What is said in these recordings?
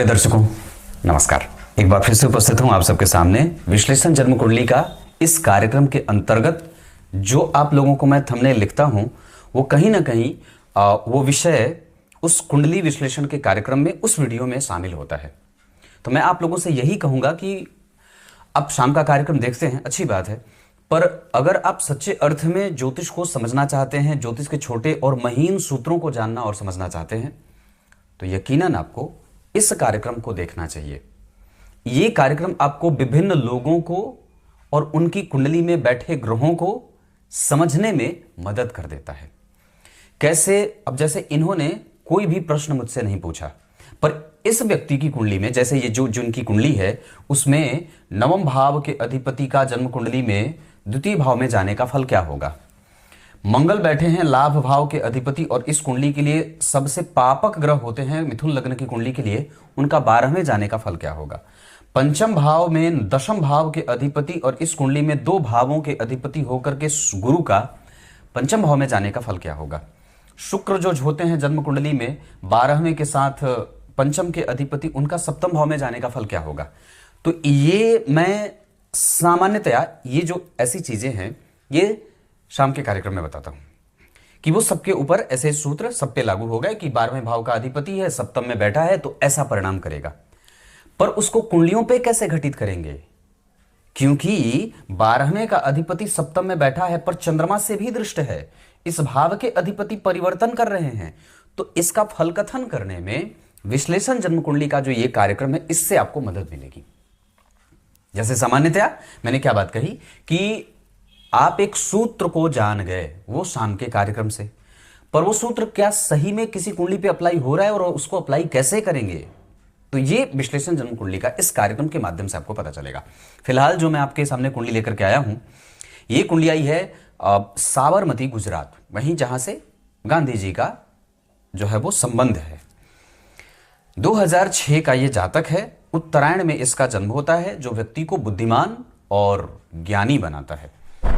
प्रिय दर्शकों, नमस्कार। एक बार फिर से उपस्थित हूं आप सबके सामने विश्लेषण जन्म कुंडली का इस कार्यक्रम के अंतर्गत। जो आप लोगों को मैं थंबनेल लिखता हूं वो कहीं ना कहीं वो विषय उस कुंडली विश्लेषण के कार्यक्रम में, उस वीडियो में शामिल होता है। तो मैं आप लोगों से यही कहूंगा कि आप शाम का कार्यक्रम देखते हैं, अच्छी बात है, पर अगर आप सच्चे अर्थ में ज्योतिष को समझना चाहते हैं, ज्योतिष के छोटे और महीन सूत्रों को जानना और समझना चाहते हैं, तो यकीनन आपको इस कार्यक्रम को देखना चाहिए। ये कार्यक्रम आपको विभिन्न लोगों को और उनकी कुंडली में बैठे ग्रहों को समझने में मदद कर देता है। कैसे? अब जैसे इन्होंने कोई भी प्रश्न मुझसे नहीं पूछा, पर इस व्यक्ति की कुंडली में, जैसे ये जो जिनकी कुंडली है उसमें नवम भाव के अधिपति का जन्म कुंडली में द्वितीय भाव में जाने का फल क्या होगा। मंगल बैठे हैं लाभ भाव के अधिपति, और इस कुंडली के लिए सबसे पापक ग्रह होते हैं मिथुन लग्न की कुंडली के लिए, उनका 12वें जाने का फल क्या होगा। पंचम भाव में दशम भाव के अधिपति और इस कुंडली में 2 भावों के अधिपति होकर के गुरु का पंचम भाव में जाने का फल क्या होगा। शुक्र जो होते हैं जन्म कुंडली में 12वें के साथ पंचम के अधिपति, उनका सप्तम भाव में जाने का फल क्या होगा। तो ये मैं सामान्यतया ये जो ऐसी चीजें हैं ये शाम के कार्यक्रम में बताता हूं कि वो सबके ऊपर ऐसे सूत्र सब पे लागू हो गए कि 12वें भाव का अधिपति है, सप्तम में बैठा है तो ऐसा परिणाम करेगा। पर उसको कुंडलियों पे कैसे घटित करेंगे, क्योंकि 12वें का अधिपति सप्तम में बैठा है पर चंद्रमा से भी दृष्ट है, इस भाव के अधिपति परिवर्तन कर रहे हैं। तो इसका फल कथन करने में विश्लेषण जन्म कुंडली का जो ये कार्यक्रम है, इससे आपको मदद मिलेगी। जैसे सामान्यतया मैंने क्या बात कही कि आप एक सूत्र को जान गए वो शाम के कार्यक्रम से, पर वो सूत्र क्या सही में किसी कुंडली पे अप्लाई हो रहा है और उसको अप्लाई कैसे करेंगे, तो ये विश्लेषण जन्म कुंडली का इस कार्यक्रम के माध्यम से आपको पता चलेगा। फिलहाल जो मैं आपके सामने कुंडली लेकर के आया हूं, ये कुंडली आई है साबरमती गुजरात, वहीं जहां से गांधी जी का जो है वो संबंध है। 2006 का ये जातक है, उत्तरायण में इसका जन्म होता है, जो व्यक्ति को बुद्धिमान और ज्ञानी बनाता है।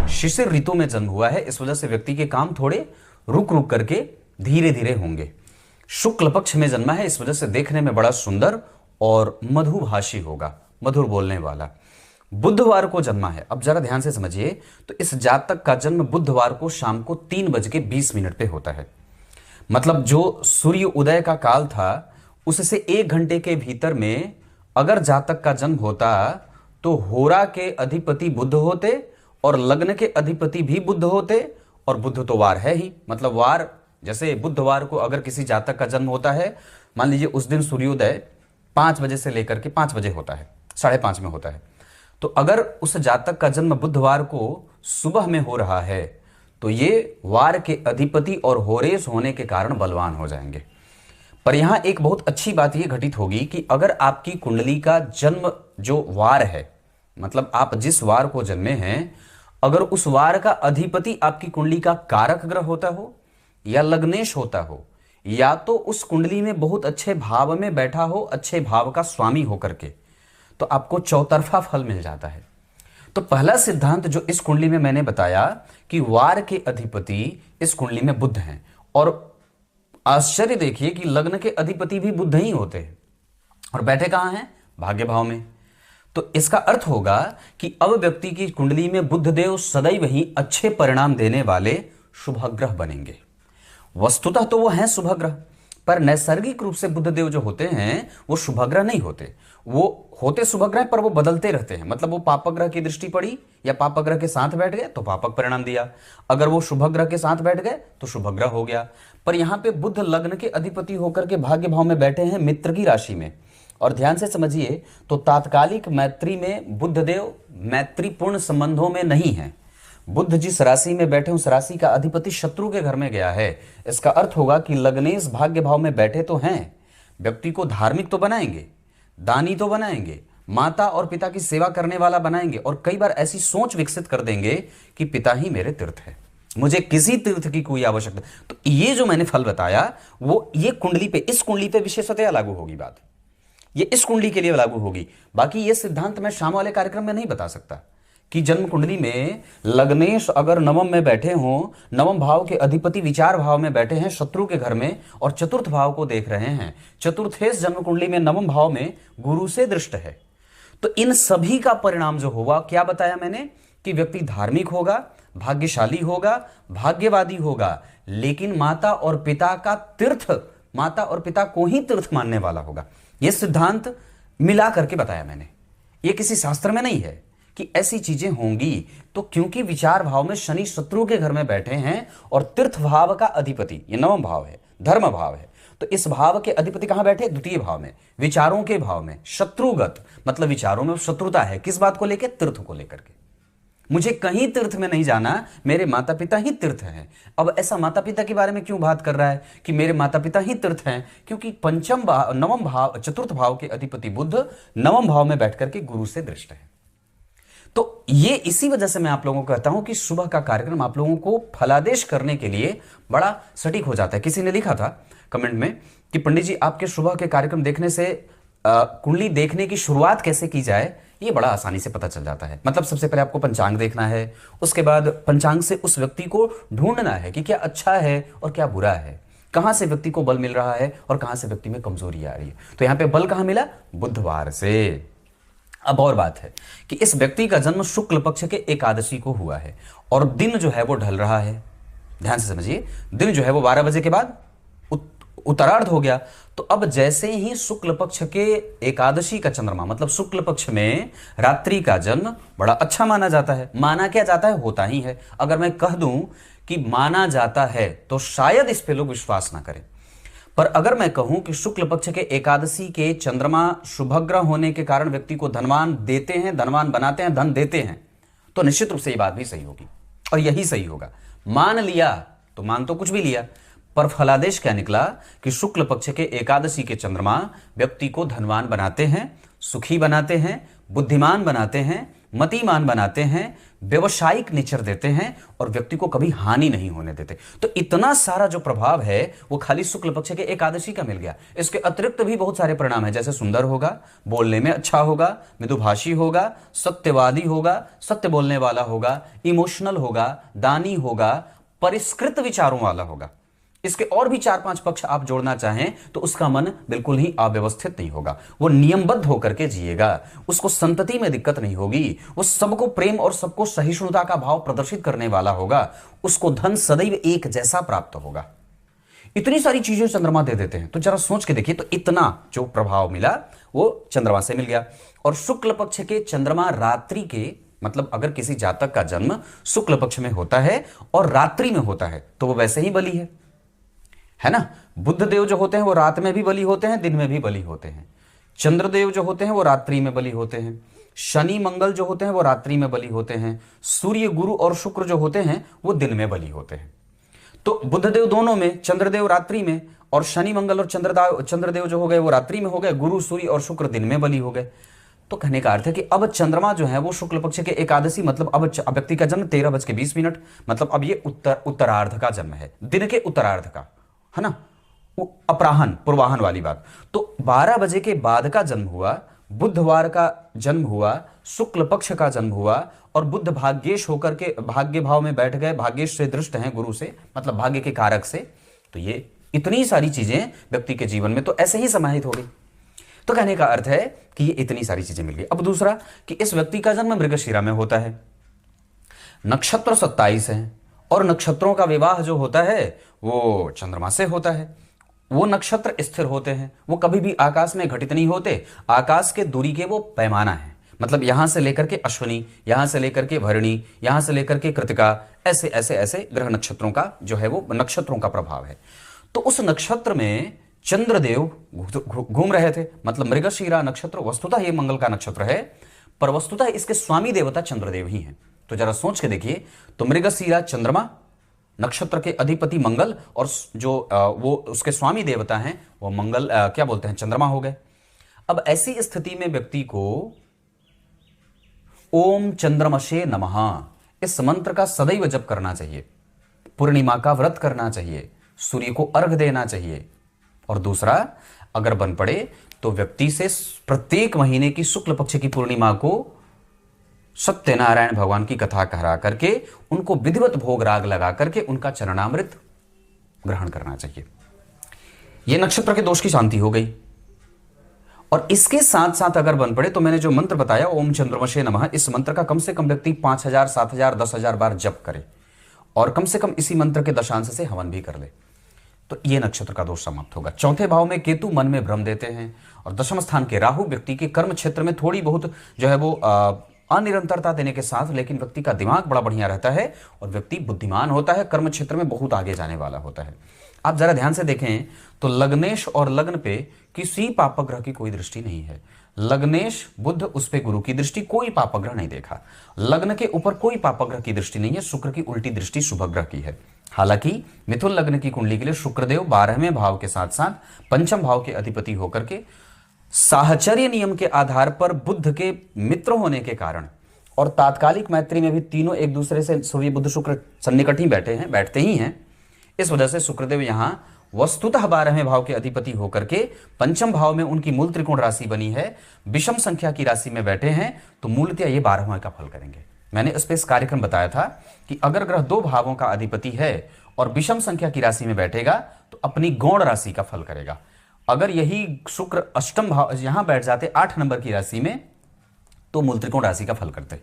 शिशिर ऋतु में जन्म हुआ है, इस वजह से व्यक्ति के काम थोड़े रुक रुक करके धीरे धीरे होंगे। शुक्ल पक्ष में जन्मा है, इस वजह से देखने में बड़ा सुंदर और मधुभाषी होगा, मधुर बोलने वाला। बुधवार को जन्मा है। अब जरा ध्यान से समझिए, तो इस जातक का जन्म बुधवार को शाम को 3:20 पे होता है। मतलब जो सूर्य उदय का काल था उससे 1 घंटे के भीतर में अगर जातक का जन्म होता तो होरा के अधिपति बुध होते और लग्न के अधिपति भी बुध होते, और बुध तो वार है ही, मतलब वार, जैसे बुधवार को अगर किसी जातक का जन्म होता है, मान लीजिए उस दिन सूर्योदय 5 बजे से लेकर के 5 बजे होता है, 5:30 में होता है, तो अगर उस जातक का जन्म बुधवार को सुबह में हो रहा है तो ये वार के अधिपति और होरेस होने के कारण बलवान हो जाएंगे। पर यहां एक बहुत अच्छी बात यह घटित होगी कि अगर आपकी कुंडली का जन्म जो वार है, मतलब आप जिस वार को जन्मे हैं, अगर उस वार का अधिपति आपकी कुंडली का कारक ग्रह होता हो या लग्नेश होता हो, या तो उस कुंडली में बहुत अच्छे भाव में बैठा हो, अच्छे भाव का स्वामी होकर के, तो आपको चौतरफा फल मिल जाता है। तो पहला सिद्धांत जो इस कुंडली में मैंने बताया कि वार के अधिपति इस कुंडली में बुध हैं, और आश्चर्य देखिए कि लग्न के अधिपति भी बुध ही होते हैं, और बैठे कहां हैं? भाग्य भाव में। तो इसका अर्थ होगा कि अब व्यक्ति की कुंडली में बुध देव सदैव ही अच्छे परिणाम देने वाले शुभ ग्रह बनेंगे। वस्तुतः तो वो हैं शुभ ग्रह, पर नैसर्गिक रूप से बुध देव जो होते हैं वो शुभ ग्रह नहीं होते। वो होते शुभ ग्रह पर वो बदलते रहते हैं। मतलब वो पापक ग्रह की दृष्टि पड़ी या पापक ग्रह के साथ बैठ गए तो पापक परिणाम दिया, अगर वो शुभ ग्रह के साथ बैठ गए तो शुभ ग्रह हो गया। पर यहां पे बुध लग्न के अधिपति होकर के भाग्य भाव में बैठे हैं मित्र की राशि में, और ध्यान से समझिए, तो तात्कालिक मैत्री में बुध देव मैत्रीपूर्ण संबंधों में नहीं है। बुध जिस राशि में बैठे उस राशि का अधिपति शत्रु के घर में गया है। इसका अर्थ होगा कि लग्नेश भाग्य भाव में बैठे तो हैं, व्यक्ति को धार्मिक तो बनाएंगे, दानी तो बनाएंगे, माता और पिता की सेवा करने वाला बनाएंगे, और कई बार ऐसी सोच विकसित कर देंगे कि पिता ही मेरे तीर्थ है, मुझे किसी तीर्थ की कोई आवश्यकता। तो ये जो मैंने फल बताया वो ये कुंडली पे, इस कुंडली पे विशेषतया लागू होगी बात, ये इस कुंडली के लिए लागू होगी। बाकी ये सिद्धांत मैं शाम वाले कार्यक्रम में नहीं बता सकता, कि जन्म कुंडली में लग्नेश अगर नवम में बैठे हों, नवम भाव के अधिपति विचार भाव में बैठे हैं शत्रु के घर में और चतुर्थ भाव को देख रहे हैं, चतुर्थेश जन्म कुंडली में नवम भाव में गुरु से दृष्ट है, तो इन सभी का परिणाम जो होगा, क्या बताया मैंने कि व्यक्ति धार्मिक होगा, भाग्यशाली होगा, भाग्यवादी होगा, लेकिन माता और पिता का तीर्थ, माता और पिता को ही तीर्थ मानने वाला होगा। यह सिद्धांत मिला करके बताया मैंने, यह किसी शास्त्र में नहीं है कि ऐसी चीजें होंगी। तो क्योंकि विचार भाव में शनि शत्रु के घर में बैठे हैं और तीर्थ भाव का अधिपति ये नवम भाव है, धर्म भाव है, तो इस भाव के अधिपति कहां बैठे? द्वितीय भाव में, विचारों के भाव में, शत्रुगत, मतलब विचारों में शत्रुता है। किस बात को लेकर? तीर्थ को लेकर के। मुझे कहीं तीर्थ में नहीं जाना, मेरे माता पिता ही तीर्थ हैं। अब ऐसा माता पिता के बारे में क्यों बात कर रहा है कि मेरे माता पिता ही तीर्थ हैं? क्योंकि पंचम भाव, नवम भाव, चतुर्थ भाव के अधिपति बुध नवम भाव में बैठ करके गुरु से दृष्ट है। तो ये इसी वजह से मैं आप लोगों को कहता हूं कि सुबह का कार्यक्रम आप लोगों को फलादेश करने के लिए बड़ा सटीक हो जाता है। किसी ने लिखा था कमेंट में कि पंडित जी आपके सुबह के कार्यक्रम देखने से कुंडली देखने की शुरुआत कैसे की जाए, ये बड़ा आसानी से पता चल जाता है। मतलब सबसे पहले आपको पंचांग देखना है, उसके बाद पंचांग से उस व्यक्ति को ढूंढना है कि क्या अच्छा है और क्या बुरा है, कहां से व्यक्ति को बल मिल रहा है और कहां से व्यक्ति में कमजोरी आ रही है। तो यहां पे बल कहां मिला? बुधवार से। अब और बात है कि इस व्यक्ति का जन्म शुक्ल पक्ष के एकादशी को हुआ है और दिन जो है वो ढल रहा है। ध्यान से समझिए, दिन जो है वो 12 बजे के बाद उत्तरार्ध हो गया। तो अब जैसे ही शुक्ल पक्ष के एकादशी का चंद्रमा, मतलब शुक्ल पक्ष में रात्रि का जन्म बड़ा अच्छा माना जाता है। माना क्या जाता है? होता ही है। अगर मैं कह दूं कि माना जाता है तो शायद इस पे लोग विश्वास ना करें, पर अगर मैं कहूं कि शुक्ल पक्ष के एकादशी के चंद्रमा शुभग्रह होने के कारण व्यक्ति को धनवान देते हैं, धनवान बनाते हैं, धन देते हैं, तो निश्चित रूप से ये बात भी सही होगी और यही सही होगा। मान लिया तो मान तो कुछ भी लिया, पर फलादेश क्या निकला कि शुक्ल पक्ष के एकादशी के चंद्रमा व्यक्ति को धनवान बनाते हैं, सुखी बनाते हैं, बुद्धिमान बनाते हैं, मतिमान बनाते हैं, व्यवसायिक नेचर देते हैं और व्यक्ति को कभी हानि नहीं होने देते। तो इतना सारा जो प्रभाव है वो खाली शुक्ल पक्ष के एकादशी का मिल गया। इसके अतिरिक्त भी बहुत सारे परिणाम है, जैसे सुंदर होगा, बोलने में अच्छा होगा, मृदुभाषी होगा, सत्यवादी होगा, सत्य बोलने वाला होगा, इमोशनल होगा, दानी होगा, परिष्कृत विचारों वाला होगा। इसके और भी 4-5 पक्ष आप जोड़ना चाहें तो उसका मन बिल्कुल ही अव्यवस्थित नहीं होगा, वो नियमबद्ध होकर के जिएगा, उसको संतति में दिक्कत नहीं होगी, वो सबको प्रेम और सबको सहिष्णुता का भाव प्रदर्शित करने वाला होगा, उसको धन सदैव एक जैसा प्राप्त होगा। इतनी सारी चीजें चंद्रमा दे देते हैं। तो जरा सोच के देखिए, तो इतना जो प्रभाव मिला वो चंद्रमा से मिल गया। और शुक्ल पक्ष के चंद्रमा रात्रि के, मतलब अगर किसी जातक का जन्म शुक्ल पक्ष में होता है और रात्रि में होता है तो वो वैसे ही बली है ना। बुध देव जो होते हैं वो रात में भी बली होते हैं, दिन में भी बली होते हैं। चंद्रदेव जो होते हैं वो रात्रि में बली होते हैं। शनि मंगल जो होते हैं वो रात्रि में बली होते हैं। सूर्य गुरु और शुक्र जो होते हैं वो दिन में बली होते हैं। तो बुधदेव दोनों में, चंद्रदेव रात्रि में और शनि मंगल और चंद्रदेव जो हो गए वो रात्रि में हो गए, गुरु सूर्य और शुक्र दिन में बली हो गए। तो कहने का अर्थ है कि अब चंद्रमा जो है वो शुक्ल पक्ष के एकादशी, मतलब अब व्यक्ति का जन्म 13:20, मतलब अब ये उत्तरार्ध का जन्म है, दिन के उत्तरार्ध का, है ना, अपराहन पूर्वाहन वाली बात। तो 12 बजे के बाद का जन्म हुआ, बुधवार का जन्म हुआ, शुक्ल पक्ष का जन्म हुआ और बुध भाग्येश होकर के भाग्य भाव में बैठ गए, भाग्येश से दृष्ट हैं गुरु से, मतलब भाग्य के कारक से। तो ये इतनी सारी चीजें व्यक्ति के जीवन में तो ऐसे ही समाहित हो गई। तो कहने का अर्थ है कि ये इतनी सारी चीजें मिल गई। अब दूसरा कि इस व्यक्ति का जन्म मृगशिरा में होता है, नक्षत्र 27 है और नक्षत्रों का विवाह जो होता है वो चंद्रमा से होता है। वो नक्षत्र स्थिर होते हैं, वो कभी भी आकाश में घटित नहीं होते। आकाश के दूरी के वो पैमाना है, मतलब यहां से लेकर के अश्विनी, यहां से लेकर के भरणी, यहां से लेकर के कृतिका, ऐसे ऐसे ऐसे ग्रह नक्षत्रों का जो है वो नक्षत्रों का प्रभाव है। तो उस नक्षत्र में चंद्रदेव घूम रहे थे, मतलब मृगशिरा नक्षत्र वस्तुतः ये मंगल का नक्षत्र है, पर वस्तुतः इसके स्वामी देवता चंद्रदेव ही हैं। तो जरा सोच के देखिए, तो मृगशिरा चंद्रमा, नक्षत्र के अधिपति मंगल और जो वो उसके स्वामी देवता हैं वो मंगल, क्या बोलते हैं, चंद्रमा हो गए। अब ऐसी स्थिति में व्यक्ति को ओम चंद्रमसे नमः इस मंत्र का सदैव जप करना चाहिए, पूर्णिमा का व्रत करना चाहिए, सूर्य को अर्घ देना चाहिए। और दूसरा, अगर बन पड़े तो व्यक्ति से प्रत्येक महीने की शुक्ल पक्ष की पूर्णिमा को सत्यनारायण भगवान की कथा करा करके उनको विधिवत भोग राग लगा करके उनका चरणामृत ग्रहण करना चाहिए। यह नक्षत्र के दोष की शांति हो गई। और इसके साथ साथ अगर बन पड़े तो मैंने जो मंत्र बताया ओम चंद्रमशे नमः, इस मंत्र का कम से कम व्यक्ति 5000, 7000, 10,000 बार जप करे और कम से कम इसी मंत्र के दशांश से हवन भी कर ले, तो यह नक्षत्र का दोष समाप्त होगा। चौथे भाव में केतु मन में भ्रम देते हैं और दशम स्थान के राहु व्यक्ति के कर्म क्षेत्र में थोड़ी बहुत जो है वो अनिरंतरता देने के साथ, लेकिन व्यक्ति का दिमाग बड़ा बढ़िया रहता है और व्यक्ति बुद्धिमान होता है, कर्म क्षेत्र में बहुत आगे जाने वाला होता है। आप जरा ध्यान से देखें तो लग्नेश और लग्न पे किसी पापग्रह की कोई दृष्टि नहीं है। लग्नेश बुध, उस पे गुरु की दृष्टि, कोई पापग्रह नहीं देखा। लग्न के ऊपर कोई पापग्रह की दृष्टि नहीं है, शुक्र की उल्टी दृष्टि शुभ ग्रह की है। हालांकि मिथुन लग्न की कुंडली के लिए शुक्रदेव 12वें भाव के साथ साथ पंचम भाव के अधिपति होकर के साहचर्य नियम के आधार पर बुध के मित्र होने के कारण और तात्कालिक मैत्री में भी तीनों एक दूसरे से सूर्य बुध शुक्र सन्निकट ही बैठते ही हैं। इस वजह से शुक्रदेव यहां वस्तुतः 12वें भाव के अधिपति होकर के पंचम भाव में उनकी मूल त्रिकोण राशि बनी है, विषम संख्या की राशि में बैठे हैं, तो मूलतः ये 12वां का फल करेंगे। मैंने इस पे इस कार्यक्रम बताया था कि अगर ग्रह 2 भावों का अधिपति है और विषम संख्या की राशि में बैठेगा तो अपनी गौण राशि का फल करेगा। अगर यही शुक्र अष्टम भाव यहां बैठ जाते 8 नंबर की राशि में तो मूल त्रिकोण राशि का फल करते।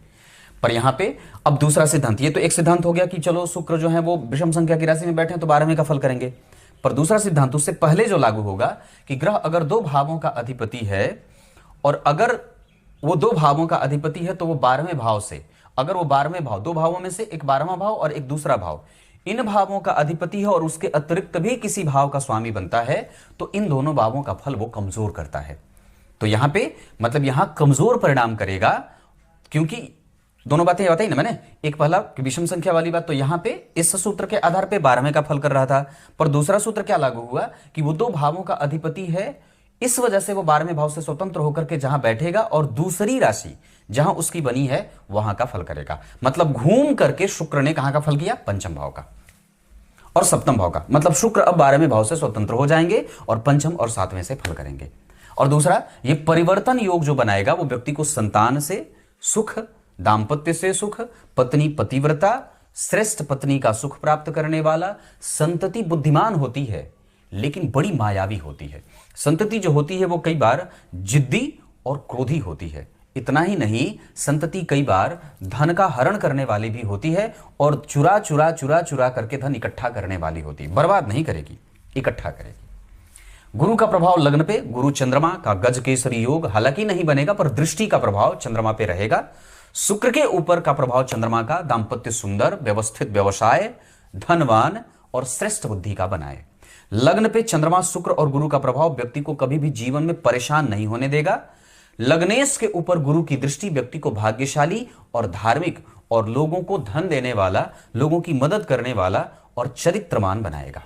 पर यहां पे अब दूसरा सिद्धांत, ये तो एक सिद्धांत हो गया कि चलो शुक्र जो है वो विषम संख्या की राशि में बैठे तो 12वें का फल करेंगे। पर दूसरा सिद्धांत उससे पहले जो लागू होगा कि ग्रह अगर 2 भावों का अधिपति है और अगर वो 2 भावों का अधिपति है तो वो 12वें भाव से, अगर वो 12वें भाव, 2 भावों में से एक 12वां भाव और एक दूसरा भाव, इन भावों का अधिपति है और उसके अतिरिक्त भी किसी भाव का स्वामी बनता है तो इन दोनों भावों का फल वो कमजोर करता है। तो यहां पे मतलब यहां कमजोर परिणाम करेगा, क्योंकि दोनों बातें बताई ना मैंने, एक पहला विषम संख्या वाली बात, तो यहां पे इस सूत्र के आधार पे 12वें का फल कर रहा था, पर दूसरा सूत्र क्या लागू हुआ कि वो 2 भावों का अधिपति है, इस वजह से वो 12वें भाव से स्वतंत्र होकर के जहां बैठेगा और दूसरी राशि जहां उसकी बनी है वहां का फल करेगा। मतलब घूम करके शुक्र ने कहां का फल किया, पंचम भाव का और सप्तम भाव का। मतलब शुक्र अब 12वें भाव से स्वतंत्र हो जाएंगे और पंचम और 7वें से फल करेंगे। और दूसरा, ये परिवर्तन योग जो बनाएगा वो व्यक्ति को संतान से सुख, दाम्पत्य से सुख, पत्नी पतिव्रता, श्रेष्ठ पत्नी का सुख प्राप्त करने वाला। संतति बुद्धिमान होती है लेकिन बड़ी मायावी होती है। संतति जो होती है वो कई बार जिद्दी और क्रोधी होती है। इतना ही नहीं, संतति कई बार धन का हरण करने वाली भी होती है और चुरा चुरा करके धन इकट्ठा करने वाली होती है। बर्बाद नहीं करेगी, इकट्ठा करेगी। गुरु का प्रभाव लग्न पे, गुरु चंद्रमा का गज केसरी योग हालांकि नहीं बनेगा पर दृष्टि का प्रभाव चंद्रमा पे रहेगा। शुक्र के ऊपर का प्रभाव चंद्रमा का दाम्पत्य सुंदर, व्यवस्थित व्यवसाय, धनवान और श्रेष्ठ बुद्धि का बनाए। लग्न पे चंद्रमा, शुक्र और गुरु का प्रभाव व्यक्ति को कभी भी जीवन में परेशान नहीं होने देगा। लग्नेश के ऊपर गुरु की दृष्टि व्यक्ति को भाग्यशाली और धार्मिक और लोगों को धन देने वाला, लोगों की मदद करने वाला और चरित्रवान बनाएगा।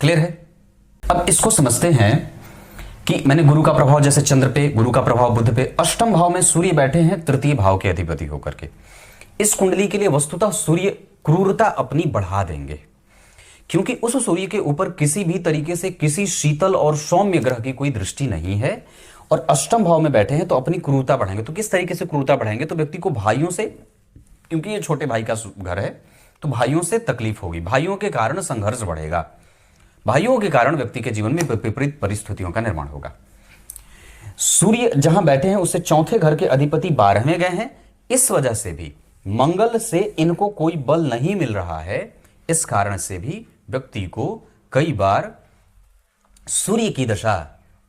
क्लियर है? अब इसको समझते हैं कि मैंने गुरु का प्रभाव जैसे चंद्र पे, गुरु का प्रभाव बुध पे, अष्टम भाव में सूर्य बैठे हैं तृतीय भाव के अधिपति होकर के। इस कुंडली के लिए वस्तुतः सूर्य क्रूरता अपनी बढ़ा देंगे, क्योंकि उस सूर्य के ऊपर किसी भी तरीके से किसी शीतल और सौम्य ग्रह की कोई दृष्टि नहीं है और अष्टम भाव में बैठे हैं तो अपनी क्रूरता बढ़ाएंगे। तो किस तरीके से क्रूरता बढ़ाएंगे? तो व्यक्ति को भाइयों से, क्योंकि ये छोटे भाई का घर है तो भाइयों से तकलीफ होगी, भाइयों के कारण संघर्ष बढ़ेगा, भाइयों के कारण व्यक्ति के जीवन में विपरीत परिस्थितियों का निर्माण होगा। सूर्य जहां बैठे हैं उससे चौथे घर के अधिपति 12वें गए हैं, इस वजह से भी मंगल से इनको कोई बल नहीं मिल रहा है। इस कारण से भी व्यक्ति को कई बार सूर्य की दशा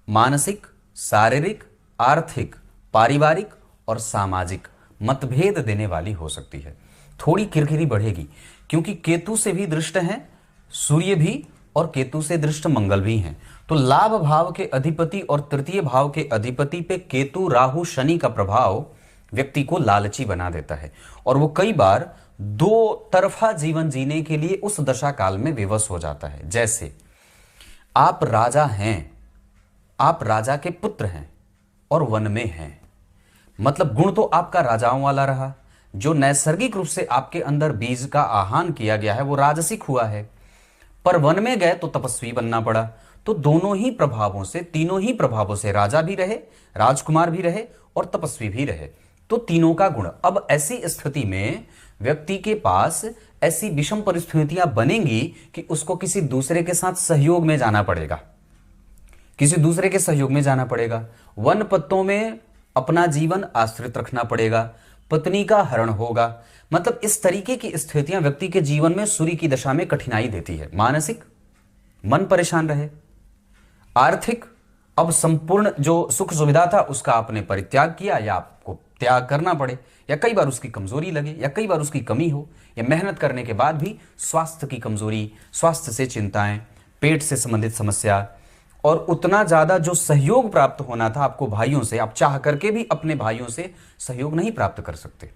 मानसिक, शारीरिक, आर्थिक, पारिवारिक और सामाजिक मतभेद देने वाली हो सकती है। थोड़ी किरकिरी बढ़ेगी क्योंकि केतु से भी दृष्ट हैं सूर्य भी और केतु से दृष्ट मंगल भी हैं। तो लाभ भाव के अधिपति और तृतीय भाव के अधिपति पे केतु, राहु, शनि का प्रभाव व्यक्ति को लालची बना देता है और वो कई बार 2 तरफा जीवन जीने के लिए उस दशा काल में विवश हो जाता है। जैसे आप राजा हैं, आप राजा के पुत्र हैं और वन में हैं, मतलब गुण तो आपका राजाओं वाला रहा, जो नैसर्गिक रूप से आपके अंदर बीज का आह्वान किया गया है वो राजसिक हुआ है, पर वन में गए तो तपस्वी बनना पड़ा। तो दोनों ही प्रभावों से, तीनों ही प्रभावों से राजा भी रहे, राजकुमार भी रहे और तपस्वी भी रहे। तो तीनों का गुण। अब ऐसी स्थिति में व्यक्ति के पास ऐसी विषम परिस्थितियां बनेंगी कि उसको किसी दूसरे के साथ सहयोग में जाना पड़ेगा, किसी दूसरे के सहयोग में जाना पड़ेगा, वन पत्तों में अपना जीवन आश्रित रखना पड़ेगा, पत्नी का हरण होगा। मतलब इस तरीके की स्थितियां व्यक्ति के जीवन में सूर्य की दशा में कठिनाई देती है। मानसिक, मन परेशान रहे, आर्थिक, अब संपूर्ण जो सुख सुविधा था उसका आपने परित्याग किया या आपको त्याग करना पड़े, या कई बार उसकी कमजोरी लगे, या कई बार उसकी कमी हो, या मेहनत करने के बाद भी स्वास्थ्य की कमजोरी, स्वास्थ्य से चिंताएं, पेट से संबंधित समस्या, और उतना ज्यादा जो सहयोग प्राप्त होना था आपको भाइयों से, आप चाह करके भी अपने भाइयों से सहयोग नहीं प्राप्त कर सकते।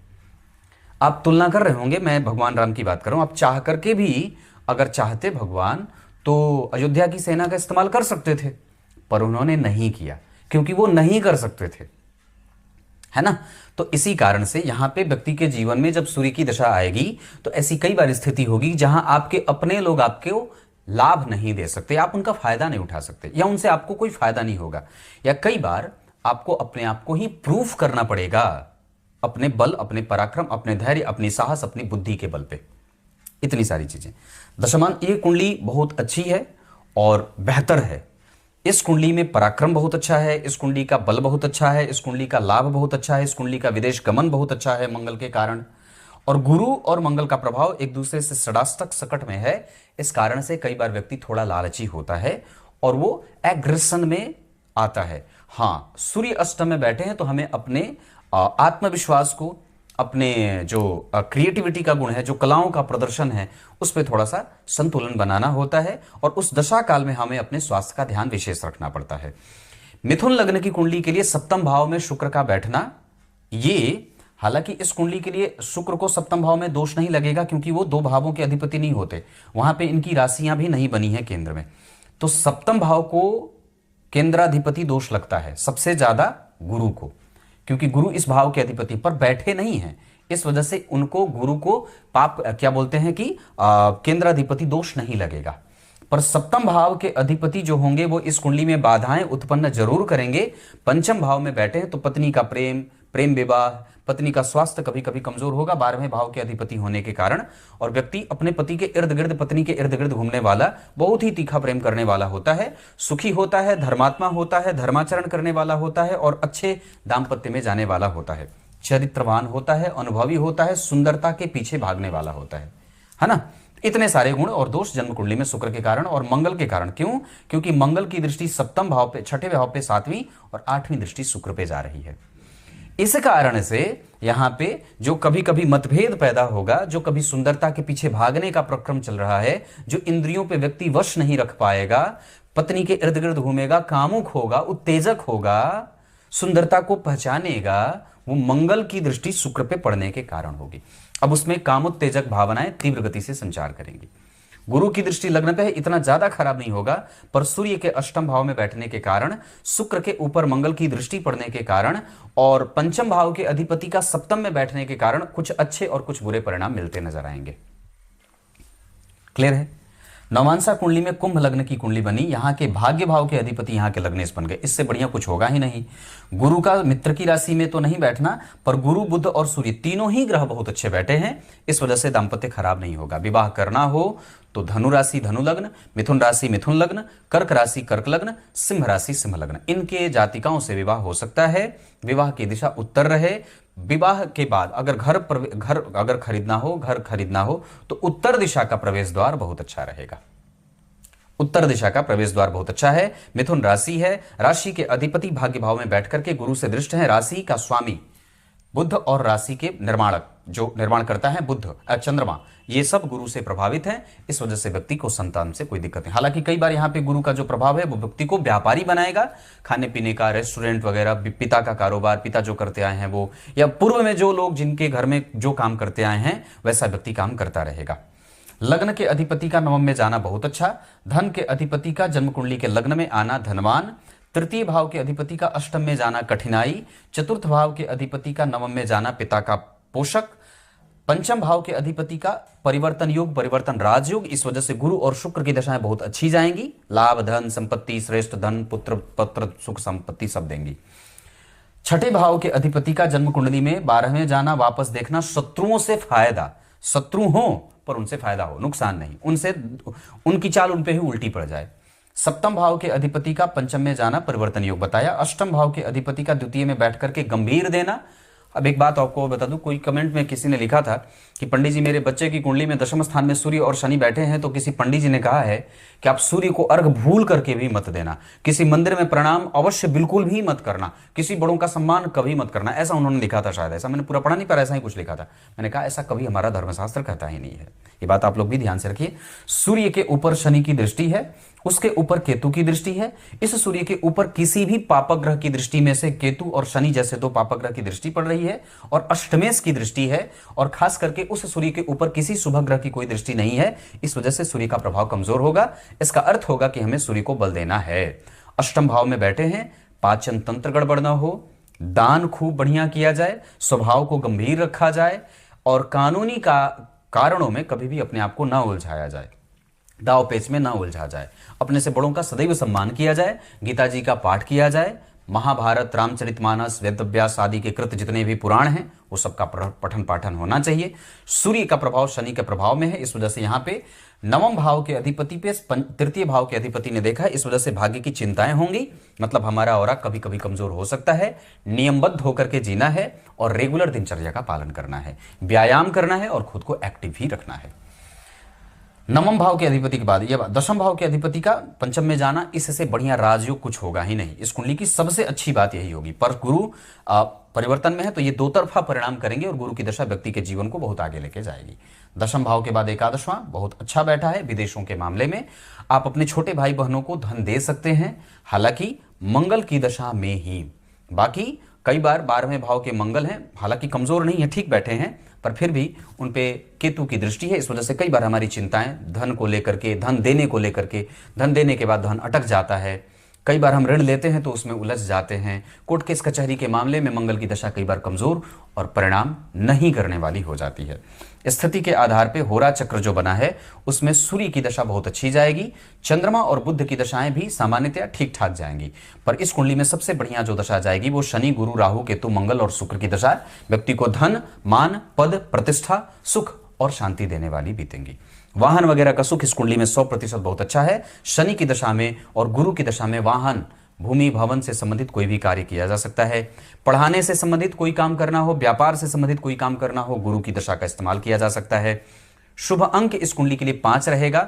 आप तुलना कर रहे होंगे, मैं भगवान राम की बात कर रहा हूं, आप चाह करके भी अगर चाहते भगवान तो अयोध्या की सेना का इस्तेमाल कर सकते थे, पर उन्होंने नहीं किया क्योंकि वो नहीं कर सकते थे, है ना। तो इसी कारण से यहां पे व्यक्ति के जीवन में जब सूर्य की दशा आएगी तो ऐसी कई बार स्थिति होगी जहां आपके अपने लोग आपको लाभ नहीं दे सकते, आप उनका फायदा नहीं उठा सकते, या उनसे आपको कोई फायदा नहीं होगा, या कई बार आपको अपने आप को ही प्रूफ करना पड़ेगा, अपने बल, अपने पराक्रम, अपने धैर्य, अपनी साहस, अपनी बुद्धि के बल पे। इतनी सारी चीजें। दशमान ये कुंडली बहुत अच्छी है और बेहतर है। इस कुंडली में पराक्रम बहुत अच्छा है, इस कुंडली का बल बहुत अच्छा है, इस कुंडली का लाभ बहुत अच्छा है, इस कुंडली का विदेश गमन बहुत अच्छा है मंगल के कारण, और गुरु और मंगल का प्रभाव एक दूसरे से षडाष्टक सकट में है। इस कारण से कई बार व्यक्ति थोड़ा लालची होता है और वो एग्रेशन में आता है। हाँ, सूर्य अष्टम में बैठे हैं तो हमें अपने आत्मविश्वास को, अपने जो क्रिएटिविटी का गुण है, जो कलाओं का प्रदर्शन है, उस पर थोड़ा सा संतुलन बनाना होता है, और उस दशा काल में हमें अपने स्वास्थ्य का ध्यान विशेष रखना पड़ता है। मिथुन लग्न की कुंडली के लिए सप्तम भाव में शुक्र का बैठना, ये हालांकि इस कुंडली के लिए शुक्र को सप्तम भाव में दोष नहीं लगेगा क्योंकि वो दो भावों के अधिपति नहीं होते, वहां पे इनकी राशियां भी नहीं बनी है केंद्र में, तो सप्तम भाव को केंद्राधिपति दोष लगता है सबसे ज्यादा गुरु को, क्योंकि गुरु इस भाव के अधिपति पर बैठे नहीं हैं, इस वजह से उनको गुरु को पाप क्या बोलते हैं कि केंद्राधिपति दोष नहीं लगेगा। पर सप्तम भाव के अधिपति जो होंगे वो इस कुंडली में बाधाएं उत्पन्न जरूर करेंगे। पंचम भाव में बैठे हैं तो पत्नी का प्रेम, प्रेम विवाह, पत्नी का स्वास्थ्य कभी कभी कमजोर होगा 12वें भाव के अधिपति होने के कारण, और व्यक्ति अपने पति के इर्द गिर्द, पत्नी के इर्द गिर्द घूमने वाला, बहुत ही तीखा प्रेम करने वाला होता है, सुखी होता है, धर्मात्मा होता है, धर्माचरण करने वाला होता है, और अच्छे दाम्पत्य में जाने वाला होता है, चरित्रवान होता है, अनुभवी होता है, सुंदरता के पीछे भागने वाला होता है ना। इतने सारे गुण और दोष जन्म कुंडली में शुक्र के कारण और मंगल के कारण। क्यों? क्योंकि मंगल की दृष्टि सप्तम भाव पे, छठे भाव पे 7वीं और 8वीं दृष्टि शुक्र पे जा रही है। इस कारण से यहां पे जो कभी कभी मतभेद पैदा होगा, जो कभी सुंदरता के पीछे भागने का प्रक्रम चल रहा है, जो इंद्रियों पे व्यक्ति वश नहीं रख पाएगा, पत्नी के इर्द गिर्द घूमेगा, कामुक होगा, उत्तेजक होगा, सुंदरता को पहचानेगा, वो मंगल की दृष्टि शुक्र पे पड़ने के कारण होगी। अब उसमें कामोत्तेजक भावनाएं तीव्र गति से संचार करेंगी। गुरु की दृष्टि लग्न पे है, इतना ज्यादा खराब नहीं होगा, पर सूर्य के अष्टम भाव में बैठने के कारण, शुक्र के ऊपर मंगल की दृष्टि पड़ने के कारण, और पंचम भाव के अधिपति का सप्तम में बैठने के कारण कुछ अच्छे और कुछ बुरे परिणाम मिलते नजर आएंगे। क्लियर है? नवमांसा कुंडली में कुंभ लग्न की कुंडली बनी, यहां के भाग्य भाव के अधिपति यहां के लग्नेश बन गए, इससे बढ़िया कुछ होगा ही नहीं। गुरु का मित्र की राशि में तो नहीं बैठना, पर गुरु, बुध और सूर्य तीनों ही ग्रह बहुत अच्छे बैठे हैं, इस वजह से दाम्पत्य खराब नहीं होगा। विवाह करना हो तो धनु राशि धनु लग्न, मिथुन राशि मिथुन लग्न, कर्क राशि कर्क लग्न, सिंह राशि सिंह लग्न, इनके जातिकाओं से विवाह हो सकता है। विवाह की दिशा उत्तर रहे। विवाह के बाद अगर घर खरीदना हो तो उत्तर दिशा का प्रवेश द्वार बहुत अच्छा रहेगा। उत्तर दिशा का प्रवेश द्वार बहुत अच्छा है। मिथुन राशि है, राशि के अधिपति भाग्य भाव में बैठ करके गुरु से दृष्ट है। राशि का स्वामी बुध और राशि के निर्माणक जो निर्माण करता है बुध, चंद्रमा, ये सब गुरु से प्रभावित हैं। इस वजह से व्यक्ति को संतान से कोई दिक्कत नहीं। हालांकि कई बार यहाँ पे गुरु का जो प्रभाव है वो व्यक्ति को व्यापारी बनाएगा, खाने पीने का, रेस्टोरेंट वगैरह, पिता का कारोबार, पिता जो करते आए हैं वो, या पूर्व में जो लोग जिनके घर में जो काम करते आए हैं वैसा व्यक्ति काम करता रहेगा। लग्न के अधिपति का नवम में जाना बहुत अच्छा। धन के अधिपति का जन्म कुंडली के लग्न में आना धनवान। तृतीय भाव के अधिपति का अष्टम में जाना कठिनाई। चतुर्थ भाव के अधिपति का नवम में जाना पिता का पोषक। पंचम भाव के अधिपति का परिवर्तन योग, परिवर्तन राजयोग, इस वजह से गुरु और शुक्र की दशाएं बहुत अच्छी जाएंगी। लाभ, धन, संपत्ति, श्रेष्ठ धन, पुत्र पत्र, सुख संपत्ति सब देंगी। छठे भाव के अधिपति का जन्म कुंडली में 12वें जाना, वापस देखना, शत्रुओं से फायदा, शत्रु हो पर उनसे फायदा हो, नुकसान नहीं, उनसे उनकी चाल उन पे ही उल्टी पड़ जाए। सप्तम भाव के अधिपति का पंचम में जाना परिवर्तन योग बताया। अष्टम भाव के अधिपति का द्वितीय में बैठ करके गंभीर देना। अब एक बात आपको बता दूं, कोई कमेंट में किसी ने लिखा था कि पंडित जी मेरे बच्चे की कुंडली में दशम स्थान में सूर्य और शनि बैठे हैं, तो किसी पंडित जी ने कहा है कि आप सूर्य को अर्घ भूल करके भी मत देना, किसी मंदिर में प्रणाम अवश्य बिल्कुल भी मत करना, किसी बड़ों का सम्मान कभी मत करना, ऐसा उन्होंने लिखा था। शायद ऐसा मैंने पूरा पढ़ा नहीं, पर ऐसा ही कुछ लिखा था। मैंने कहा ऐसा कभी हमारा धर्मशास्त्र कहता ही नहीं है। ये बात आप लोग भी ध्यान से रखिए। सूर्य के ऊपर शनि की दृष्टि है, उसके ऊपर केतु की दृष्टि है। इस सूर्य के ऊपर किसी भी पापक ग्रह की दृष्टि में से केतु और शनि जैसे दो पापक ग्रह की दृष्टि पड़ रही है, और अष्टमेश की दृष्टि है, और खास करके उस सूर्य के ऊपर किसी शुभ ग्रह की कोई दृष्टि नहीं है। इस वजह से सूर्य का प्रभाव कमजोर होगा। इसका अर्थ होगा कि हमें सूर्य को बल देना है। अष्टम भाव में बैठे हैं, पाचन तंत्र गड़बड़ ना हो, दान खूब बढ़िया किया जाए, स्वभाव को गंभीर रखा जाए, और कानूनी कारणों में कभी भी अपने आप को ना उलझाया जाए, दाव पेच में ना उलझा जाए, अपने से बड़ों का सदैव सम्मान किया जाए, गीता जी का पाठ किया जाए, महाभारत, रामचरितमानस, वेदव्यास आदि के कृत जितने भी पुराण हैं वो सबका पठन पाठन होना चाहिए। सूर्य का प्रभाव शनि के प्रभाव में है, इस वजह से यहाँ पे नवम भाव के अधिपति पे तृतीय भाव के अधिपति ने देखा है, इस वजह से भाग्य की चिंताएं होंगी। मतलब हमारा ऑरा कभी कभी कमजोर हो सकता है। नियमबद्ध होकर के जीना है और रेगुलर दिनचर्या का पालन करना है, व्यायाम करना है और खुद को एक्टिव ही रखना है। नवम भाव के अधिपति के बाद ये दशम भाव के अधिपति का पंचम में जाना, इससे बढ़िया राजयोग कुछ होगा ही नहीं। इस कुंडली की सबसे अच्छी बात यही होगी। पर गुरु परिवर्तन में है तो ये दो तरफा परिणाम करेंगे, और गुरु की दशा व्यक्ति के जीवन को बहुत आगे लेके जाएगी। दशम भाव के बाद एकादशवां बहुत अच्छा बैठा है। विदेशों के मामले में आप अपने छोटे भाई बहनों को धन दे सकते हैं, हालांकि मंगल की दशा में ही। बाकी कई बार 12वें भाव के मंगल हैं, हालांकि कमजोर नहीं है, ठीक बैठे हैं, पर फिर भी उन पे केतु की दृष्टि है। इस वजह से कई बार हमारी चिंताएं धन को लेकर के, धन देने को लेकर के, धन देने के बाद धन अटक जाता है। कई बार हम ऋण लेते हैं तो उसमें उलझ जाते हैं। कोर्ट केस कचहरी के मामले में मंगल की दशा कई बार कमजोर और परिणाम नहीं करने वाली हो जाती है। स्थिति के आधार पे होरा चक्र जो बना है उसमें सूर्य की दशा बहुत अच्छी जाएगी। चंद्रमा और बुध की दशाएं भी सामान्यतया ठीक ठाक जाएंगी, पर इस कुंडली में सबसे बढ़िया जो दशा जाएगी वो शनि, गुरु, राहु, केतु, मंगल और शुक्र की दशा व्यक्ति को धन, मान, पद, प्रतिष्ठा, सुख और शांति देने वाली बीतेंगी। वाहन वगैरह का सुख इस कुंडली में 100% बहुत अच्छा है। शनि की दशा में और गुरु की दशा में वाहन, भूमि, भवन से संबंधित कोई भी कार्य किया जा सकता है। पढ़ाने से संबंधित कोई काम करना हो, व्यापार से संबंधित कोई काम करना हो, गुरु की दशा का इस्तेमाल किया जा सकता है। शुभ अंक इस कुंडली के लिए 5 रहेगा।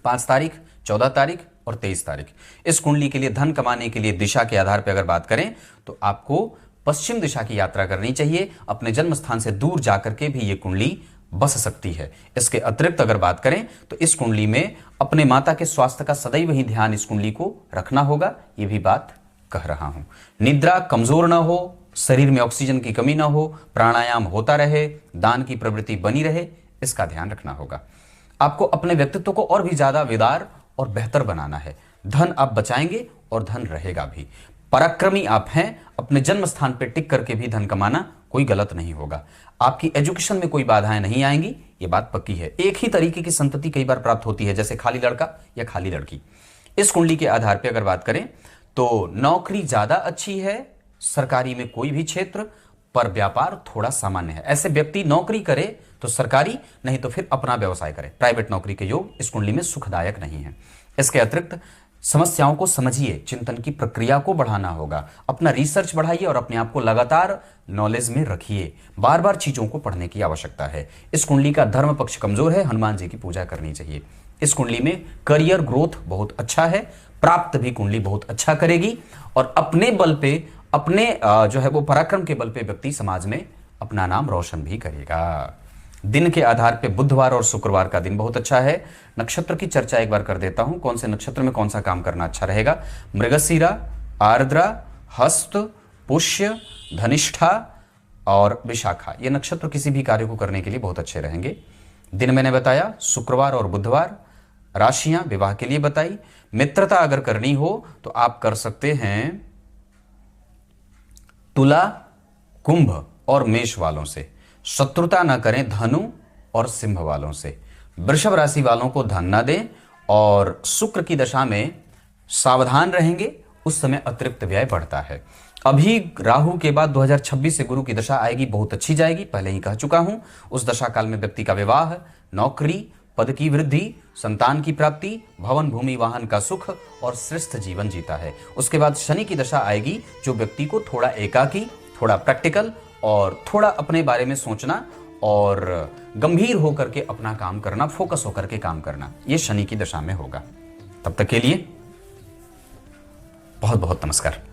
5 तारीख, 14 तारीख और 23 तारीख। इस कुंडली के लिए धन कमाने के लिए दिशा के आधार पर अगर बात करें तो आपको पश्चिम दिशा की यात्रा करनी चाहिए। अपने जन्म स्थान से दूर जाकर के भी ये कुंडली बस सकती है। इसके अतिरिक्त अगर बात करें तो इस कुंडली में अपने माता के स्वास्थ्य का सदैव ही ध्यान इस कुंडली को रखना होगा, ये भी बात कह रहा हूं। निद्रा कमजोर ना हो, शरीर में ऑक्सीजन की कमी ना हो, प्राणायाम होता रहे, दान की प्रवृत्ति बनी रहे, इसका ध्यान रखना होगा। आपको अपने व्यक्तित्व को और भी ज्यादा विदार और बेहतर बनाना है। धन आप बचाएंगे और धन रहेगा भी। पराक्रमी आप हैं, अपने जन्म स्थान पर टिक करके भी धन कमाना कोई गलत नहीं होगा। आपकी एजुकेशन में कोई बाधाएं नहीं आएंगी, ये बात पक्की है। एक ही तरीके की संतति कई बार प्राप्त होती है, जैसे खाली लड़का या खाली लड़की। इस कुंडली के आधार पर अगर बात करें तो नौकरी ज्यादा अच्छी है, सरकारी में कोई भी क्षेत्र, पर व्यापार थोड़ा सामान्य है। ऐसे व्यक्ति नौकरी करे तो सरकारी, नहीं तो फिर अपना व्यवसाय करे। प्राइवेट नौकरी के योग इस कुंडली में सुखदायक नहीं है। इसके अतिरिक्त समस्याओं को समझिए, चिंतन की प्रक्रिया को बढ़ाना होगा, अपना रिसर्च बढ़ाइए और अपने आप को लगातार नॉलेज में रखिए। बार बार चीजों को पढ़ने की आवश्यकता है। इस कुंडली का धर्म पक्ष कमजोर है, हनुमान जी की पूजा करनी चाहिए। इस कुंडली में करियर ग्रोथ बहुत अच्छा है, प्राप्त भी कुंडली बहुत अच्छा करेगी, और अपने बल पे, अपने जो है वो पराक्रम के बल पे व्यक्ति समाज में अपना नाम रोशन भी करेगा। दिन के आधार पे बुधवार और शुक्रवार का दिन बहुत अच्छा है। नक्षत्र की चर्चा एक बार कर देता हूं, कौन से नक्षत्र में कौन सा काम करना अच्छा रहेगा। मृगशिरा, आर्द्रा, हस्त, पुष्य, धनिष्ठा और विशाखा, ये नक्षत्र किसी भी कार्य को करने के लिए बहुत अच्छे रहेंगे। दिन मैंने बताया शुक्रवार और बुधवार। राशियां विवाह के लिए बताई। मित्रता अगर करनी हो तो आप कर सकते हैं तुला, कुंभ और मेष वालों से। शत्रुता ना करें धनु और सिंह वालों से। वृषभ राशि वालों को धन ना दें, और शुक्र की दशा में सावधान रहेंगे, उस समय अतिरिक्त व्यय बढ़ता है। अभी राहु के बाद 2026 से गुरु की दशा आएगी, बहुत अच्छी जाएगी, पहले ही कह चुका हूं। उस दशा काल में व्यक्ति का विवाह, नौकरी, पद की वृद्धि, संतान की प्राप्ति, भवन भूमि वाहन का सुख और श्रेष्ठ जीवन जीता है। उसके बाद शनि की दशा आएगी जो व्यक्ति को थोड़ा एकाकी, थोड़ा प्रैक्टिकल और थोड़ा अपने बारे में सोचना और गंभीर होकर के अपना काम करना, फोकस होकर के काम करना, ये शनि की दशा में होगा। तब तक के लिए बहुत बहुत नमस्कार।